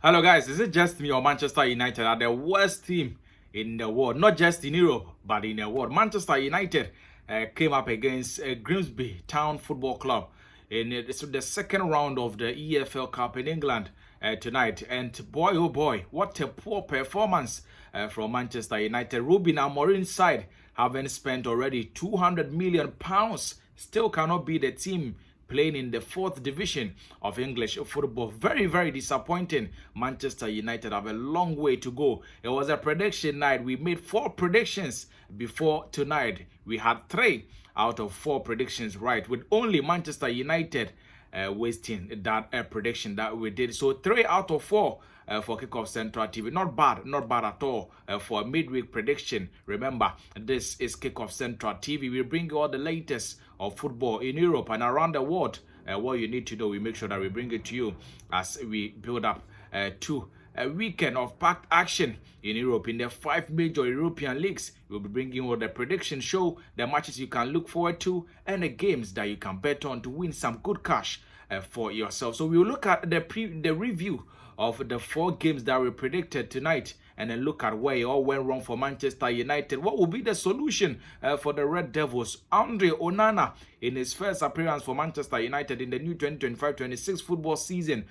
Hello, guys. Is it just me or Manchester United are the worst team in the world? Not just in Europe, but in the world. Manchester United came up against Grimsby Town Football Club in the second round of the EFL Cup in England tonight. And boy, oh boy, what a poor performance from Manchester United. Ruben Amorim's side, having spent already £200 million, still cannot be the team playing in the 4th division of English football. Very, very disappointing. Manchester United have a long way to go. It was a prediction night. We made 4 predictions before tonight. We had 3 out of 4 predictions right, with only Manchester United wasting that prediction that we did. So 3 out of 4 for Kickoff Central TV. Not bad at all for a midweek prediction. Remember, this is Kickoff Central TV. We bring you all the latest of football in Europe and around the world. What you need to know, we make sure that we bring it to you as we build up to a weekend of packed action in Europe in the 5 major European leagues. We'll be bringing you the prediction show, the matches you can look forward to, and the games that you can bet on to win some good cash for yourself. So we'll look at the review of the 4 games that we predicted tonight, and then look at where it all went wrong for Manchester United. What will be the solution for the Red Devils? Onana, in his first appearance for Manchester United in the new 2025-26 football season,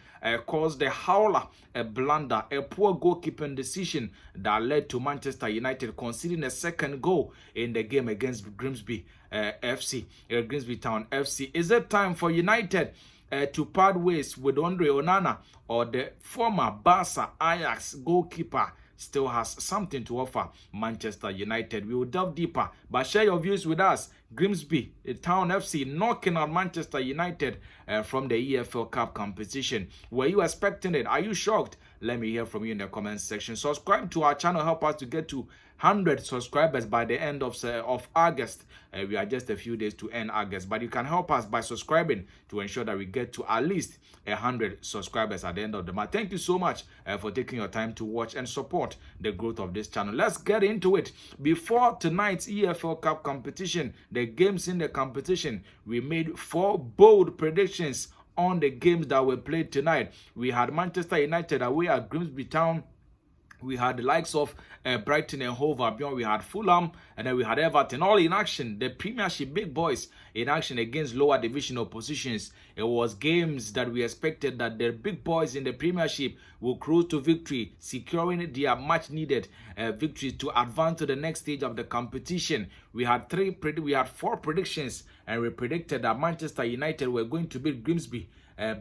caused a howler, a blunder, a poor goalkeeping decision that led to Manchester United conceding a second goal in the game against Grimsby Grimsby Town FC. Is it time for United to part ways with Onana, or the former Barca Ajax goalkeeper still has something to offer Manchester United? We will delve deeper, but share your views with us. Grimsby Town FC knocking out Manchester United from the EFL Cup competition. Were you expecting it? Are you shocked? Let me hear from you in the comment section. Subscribe to our channel. Help us to get to 100 subscribers by the end of August. We are just a few days to end August, but you can help us by subscribing to ensure that we get to at least 100 subscribers at the end of the month. Thank you so much for taking your time to watch and support the growth of this channel. Let's get into it. Before tonight's EFL Cup competition, the games in the competition, we made 4 bold predictions on the games that were played tonight. We had Manchester United away at Grimsby Town. We had the likes of Brighton and Hove Albion. We had Fulham, and then we had Everton, all in action. The Premiership big boys in action against lower division oppositions. It was games that we expected that the big boys in the Premiership will cruise to victory, securing their much-needed victories to advance to the next stage of the competition. We had 4 predictions, and we predicted that Manchester United were going to beat Grimsby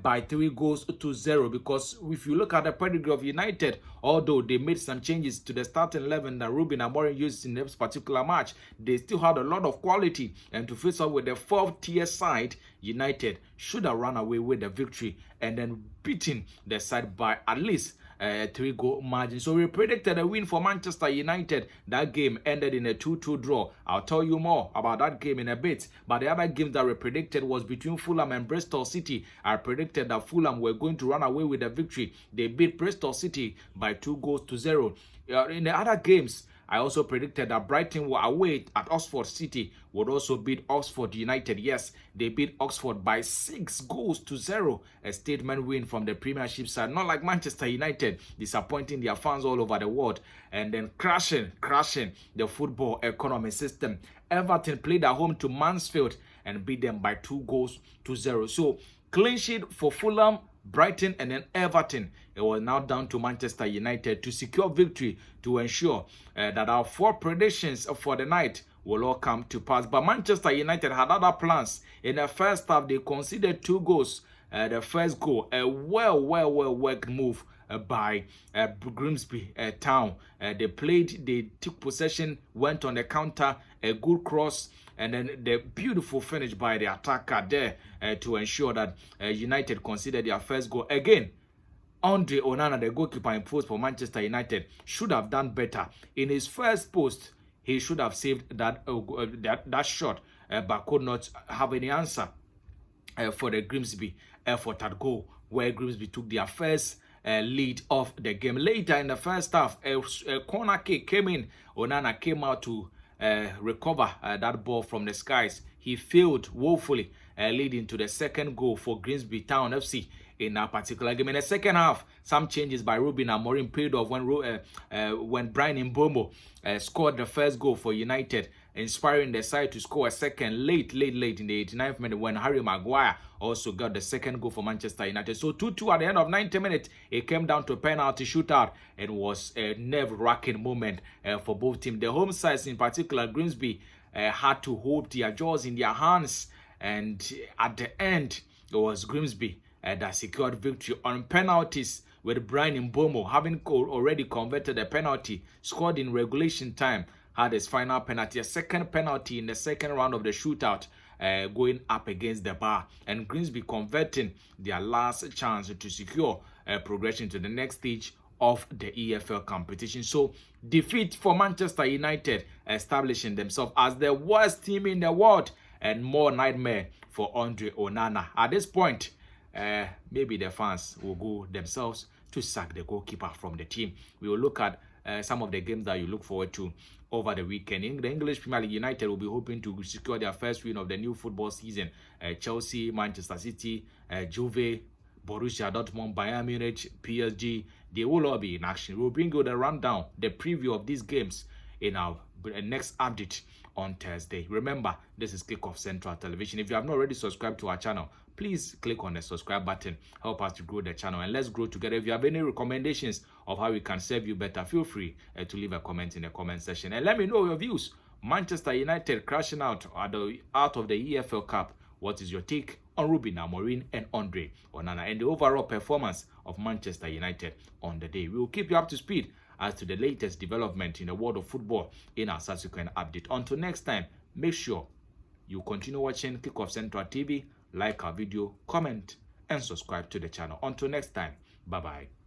by 3 goals to 0, because if you look at the pedigree of United, although they made some changes to the starting 11 that Ruben Amorim used in this particular match, they still had a lot of quality, and to face up with the 4th tier side, United should have run away with the victory and then beaten the side by at least 3-goal margin. So we predicted a win for Manchester United. That game ended in a 2-2 draw. I'll tell you more about that game in a bit. But the other game that we predicted was between Fulham and Bristol City. I predicted that Fulham were going to run away with the victory. They beat Bristol City by 2 goals to 0. In the other games, I also predicted that Brighton were away at Oxford City would also beat Oxford United. Yes, they beat Oxford by 6 goals to 0. A statement win from the Premiership side. Not like Manchester United, disappointing their fans all over the world and then crashing the football economy system. Everton played at home to Mansfield and beat them by 2 goals to 0. So, clean sheet for Fulham, Brighton, and then Everton. It was now down to Manchester United to secure victory to ensure that our 4 predictions for the night will all come to pass. But Manchester United had other plans. In the first half, they conceded 2 goals. The first goal, a well worked move by Grimsby Town. They took possession, went on the counter, a good cross, and then the beautiful finish by the attacker there to ensure that United conceded their first goal. Again, Onana, the goalkeeper in post for Manchester United, should have done better. In his first post, he should have saved that shot, but could not have any answer for the Grimsby effort at goal, where Grimsby took their first lead of the game. Later in the first half, a corner kick came in. Onana came out to recover that ball from the skies. He failed woefully, leading to the second goal for Grimsby Town FC in that particular game. In the second half, some changes by Ruben Amorim paid off when Bryan Mbeumo scored the first goal for United, inspiring the side to score a second late in the 89th minute when Harry Maguire also got the second goal for Manchester United. So 2-2 at the end of 90 minutes. It came down to a penalty shootout. It was a nerve-wracking moment for both teams. The home sides, in particular Grimsby, had to hold their jaws in their hands, and at the end it was Grimsby that secured victory on penalties, with Bryan Mbeumo having already converted a penalty scored in regulation time, had his final penalty, a second penalty in the second round of the shootout, going up against the bar, and Grimsby converting their last chance to secure progression to the next stage of the EFL competition. So defeat for Manchester United, establishing themselves as the worst team in the world, and more nightmare for Andre Onana. At this point, maybe the fans will go themselves to sack the goalkeeper from the team. We will look at some of the games that you look forward to over the weekend. In the English Premier League, United will be hoping to secure their first win of the new football season. Chelsea, Manchester City, Juve, Borussia Dortmund, Bayern Munich, PSG, they will all be in action. We'll bring you the rundown, the preview of these games in our next update on Thursday. Remember, this is Kickoff Central Television. If you have not already subscribed to our channel, please click on the subscribe button. Help us to grow the channel, and let's grow together. If you have any recommendations of how we can serve you better, feel free to leave a comment in the comment section, and let me know your views. Manchester United crashing out of the EFL Cup. What is your take on Ruben Amorim and Andre Onana, and the overall performance of Manchester United on the day? We will keep you up to speed as to the latest development in the world of football in our subsequent update. Until next time, make sure you continue watching Kickoff Central TV, like our video, comment, and subscribe to the channel. Until next time, bye-bye.